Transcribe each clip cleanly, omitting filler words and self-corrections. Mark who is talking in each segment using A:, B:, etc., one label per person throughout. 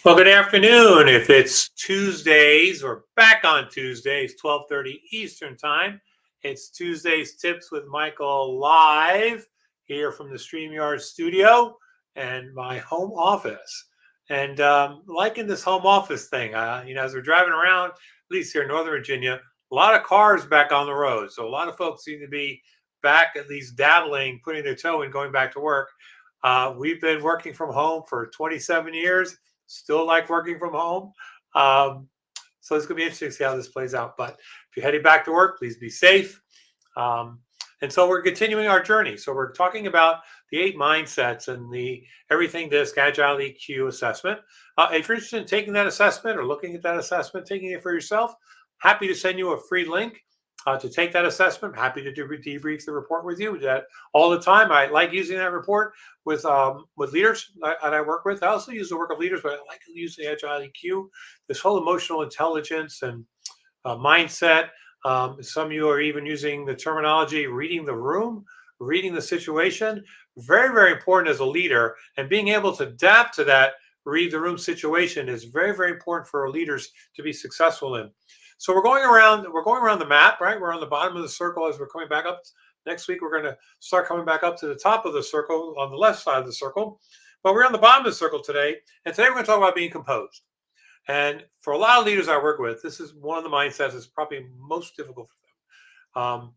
A: Well, good afternoon. If it's Tuesdays, we're back on Tuesdays, 12:30 Eastern Time. It's Tuesdays Tips with Michael live here from the StreamYard studio and my home office. And liking this home office thing, as we're driving around, at least here in Northern Virginia, a lot of cars back on the road. So a lot of folks seem to be back, at least dabbling, putting their toe in, going back to work. We've been working from home for 27 years. Still like working from home. So it's going to be interesting to see how this plays out. But if you're heading back to work, please be safe. Um, and so we're continuing our journey. So we're talking about the 8 mindsets and the everything disc Agile EQ assessment. If you're interested in taking that assessment or looking at that assessment, taking it for yourself, happy to send you a free link to take that assessment. Happy to debrief the report with you. That all the time. I like using that report with leaders that I work with. I also use the work of leaders, but I like to use the Agile EQ, this whole emotional intelligence and mindset. Some of you are even using the terminology reading the room, reading the situation. Very, very important as a leader, and being able to adapt to that read the room situation is very, very important for our leaders to be successful in. So we're going around the map, right? We're on the bottom of the circle as we're coming back up. Next week, we're going to start coming back up to the top of the circle on the left side of the circle. But we're on the bottom of the circle today. And today we're going to talk about being composed. And for a lot of leaders I work with, this is one of the mindsets that's probably most difficult for them.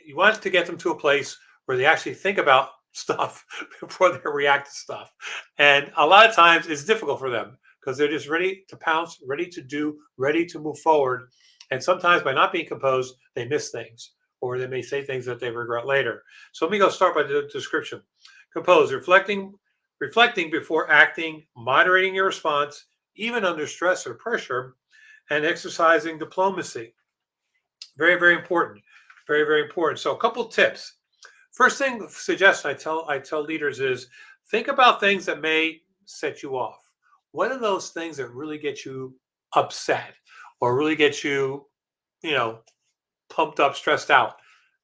A: You want to get them to a place where they actually think about stuff before they react to stuff. And a lot of times it's difficult for them because they're just ready to pounce, ready to do, ready to move forward. And sometimes by not being composed, they miss things or they may say things that they regret later. So let me go start by the description. Composed, reflecting before acting, moderating your response, even under stress or pressure, and exercising diplomacy. Very, very important. Very, very important. So a couple tips. First thing suggestion I tell leaders is think about things that may set you off. What are those things that really get you upset or really get you, pumped up, stressed out?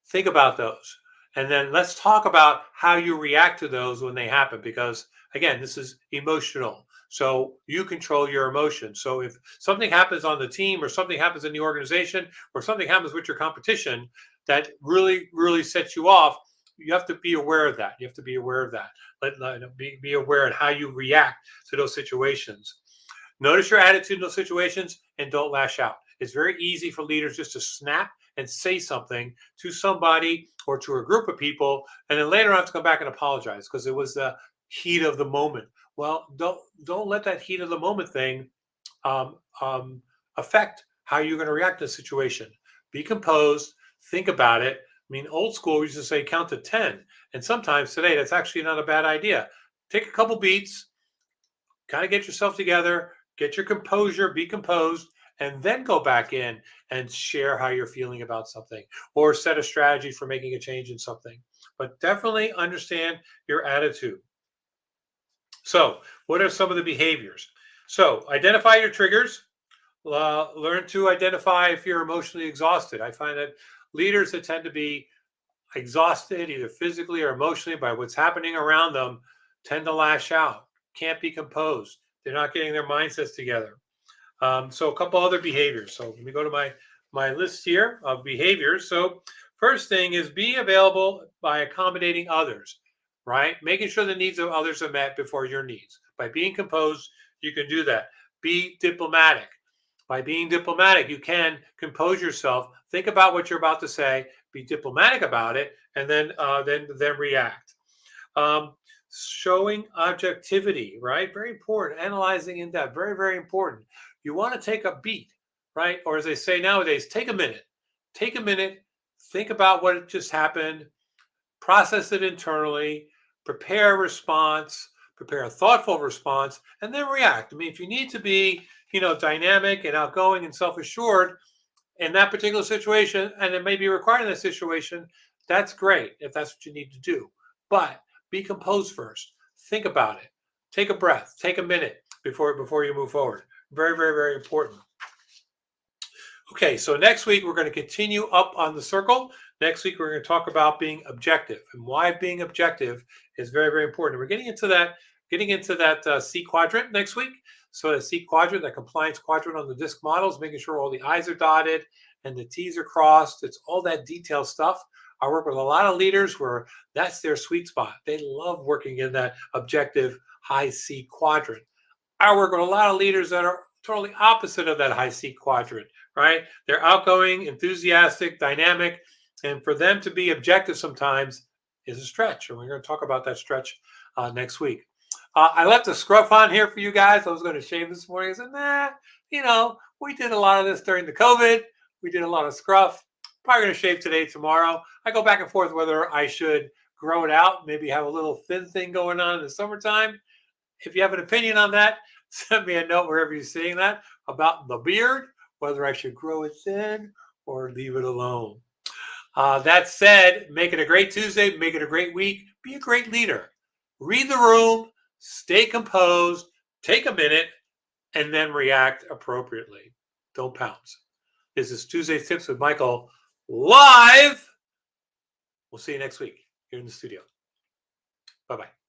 A: Think about those. And then let's talk about how you react to those when they happen, because again, this is emotional. So you control your emotions. So if something happens on the team or something happens in the organization or something happens with your competition that really, really sets you off, you have to be aware of that. You have to be aware of that. Be aware of how you react to those situations. Notice your attitude in those situations and don't lash out. It's very easy for leaders just to snap and say something to somebody or to a group of people, and then later on have to come back and apologize because it was the heat of the moment. Well, don't let that heat of the moment thing affect how you're going to react to the situation. Be composed. Think about it. I mean, old school we used to say count to 10, and sometimes today that's actually not a bad idea. Take a couple beats, kind of get yourself together, get your composure, be composed, and then go back in and share how you're feeling about something or set a strategy for making a change in something. But definitely understand your attitude. So, what are some of the behaviors? So, identify your triggers. Learn to identify if you're emotionally exhausted. I find that leaders that tend to be exhausted, either physically or emotionally, by what's happening around them, tend to lash out, can't be composed. They're not getting their mindsets together. So a couple other behaviors. So let me go to my list here of behaviors. So first thing is be available by accommodating others, right? Making sure the needs of others are met before your needs. By being composed, you can do that. Be diplomatic. By being diplomatic, you can compose yourself, think about what you're about to say, be diplomatic about it, and then react. Showing objectivity, right? Very important. Analyzing in depth, very, very important. You want to take a beat, right? Or as they say nowadays, take a minute. Take a minute, think about what just happened, process it internally, prepare a response, prepare a thoughtful response, and then react. I mean, if you need to be, dynamic and outgoing and self-assured in that particular situation, and it may be required in that situation, that's great if that's what you need to do. But be composed first. Think about it. Take a breath. Take a minute before you move forward. Very, very, very important. Okay, so next week we're going to continue up on the circle. Next week we're going to talk about being objective and why being objective is very, very important. We're getting into that getting into that C quadrant next week. So the C quadrant, that compliance quadrant on the DISC models, making sure all the I's are dotted and the T's are crossed. It's all that detailed stuff. I work with a lot of leaders where that's their sweet spot. They love working in that objective high C quadrant. I work with a lot of leaders that are totally opposite of that high C quadrant, right? They're outgoing, enthusiastic, dynamic, and for them to be objective sometimes is a stretch. And we're going to talk about that stretch next week. I left a scruff on here for you guys. I was going to shave this morning. I said, nah, we did a lot of this during the COVID. We did a lot of scruff. Probably going to shave today, tomorrow. I go back and forth whether I should grow it out, maybe have a little thin thing going on in the summertime. If you have an opinion on that, send me a note wherever you're seeing that about the beard, whether I should grow it thin or leave it alone. That said, make it a great Tuesday, make it a great week, be a great leader. Read the room, stay composed, take a minute, and then react appropriately. Don't pounce. This is Tuesday's Tips with Michael live. We'll see you next week here in the studio. Bye-bye.